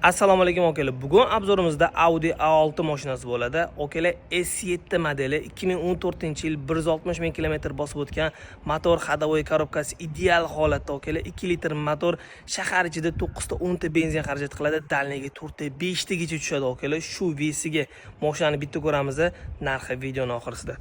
Assalomu alaykum akalar. Bugun obzorimizda Audi A6 mashinasi bo'ladi. Akalar S7 modeli 2014-yil 160 ming kilometr bosib o'tgan motor ходовой korobkasi ideal holatda akalar 2 litr motor shahar ichida 9 ta 10 ta benzin xarajat qiladi. Dalniga 4 ta 5 tagacha tushadi akalar. Shu vesiga mashinani bitta ko'ramiz. Narxi videoning oxirisida.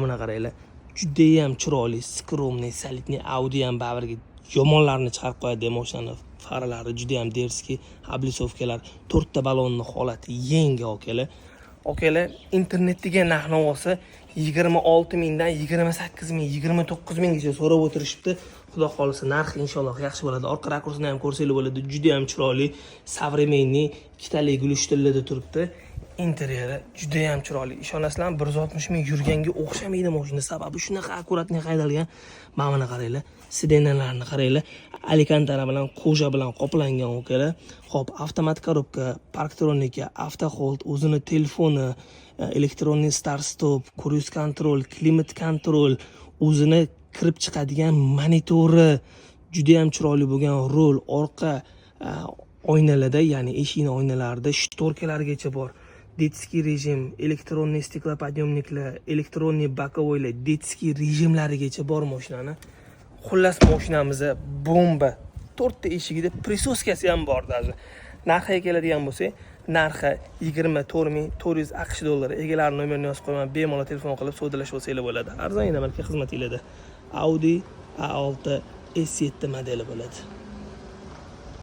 Mana qaranglar. Juda ham chiroyli, skromniy, solidniy Audi ham bavrga yomonlarni chiqarib qo'yadi mashinani. Faralari juda ham derski, oblisovkalar, 4 ta balonning holati yangi akalar. Akalar, internetdagi narx-navosi 26 mingdan 28 ming, 29 minggacha so'rab o'tirishibdi. Xudo xolisa narxi inshaalloh yaxshi bo'ladi. Orqa rakursini ham ko'rsanglar bo'ladi. Juda ham chiroyli, savremenniy, ikkitali gulishtillarda turibdi. Interyeri juda ham chiroyli. Ishonasizlarmi, 160 ming yurganga o'xshamaydi mashina. Sababi shunaqa akkuratni haydalgan. Mana qaranglar, sidenalarni qaranglar. Alikantara bilan, qo'ja bilan qoplangan okalar. Xo'p, avtomat korobka, parktronika, avtohold, o'zini telefoni, elektronniy start stop, cruise control, klimat control, o'zini kirib chiqadigan monitori, juda ham chiroyli bo'lgan rol, orqa oynalarda, ya'ni eshikning oynalarida shtorkalargacha bor. Detskiy rejim, elektronniy stiklopodъемniklar, elektronniy bokovoylar, detskiy rejimlarigacha bor mashinani. Xullas mashinamiz bomba. 4 ta eshigida prisoskasi ham bor даже. Narxiga keladigan bo'lsak, narxi 24,400 AQSh dollari. Egalari nomerini yozib qo'yaman, bemalol telefon qilib savdolashib olsanglar bo'ladi. Arzon yana balki xizmatinglarda. Audi A6 S7 modeli bo'ladi.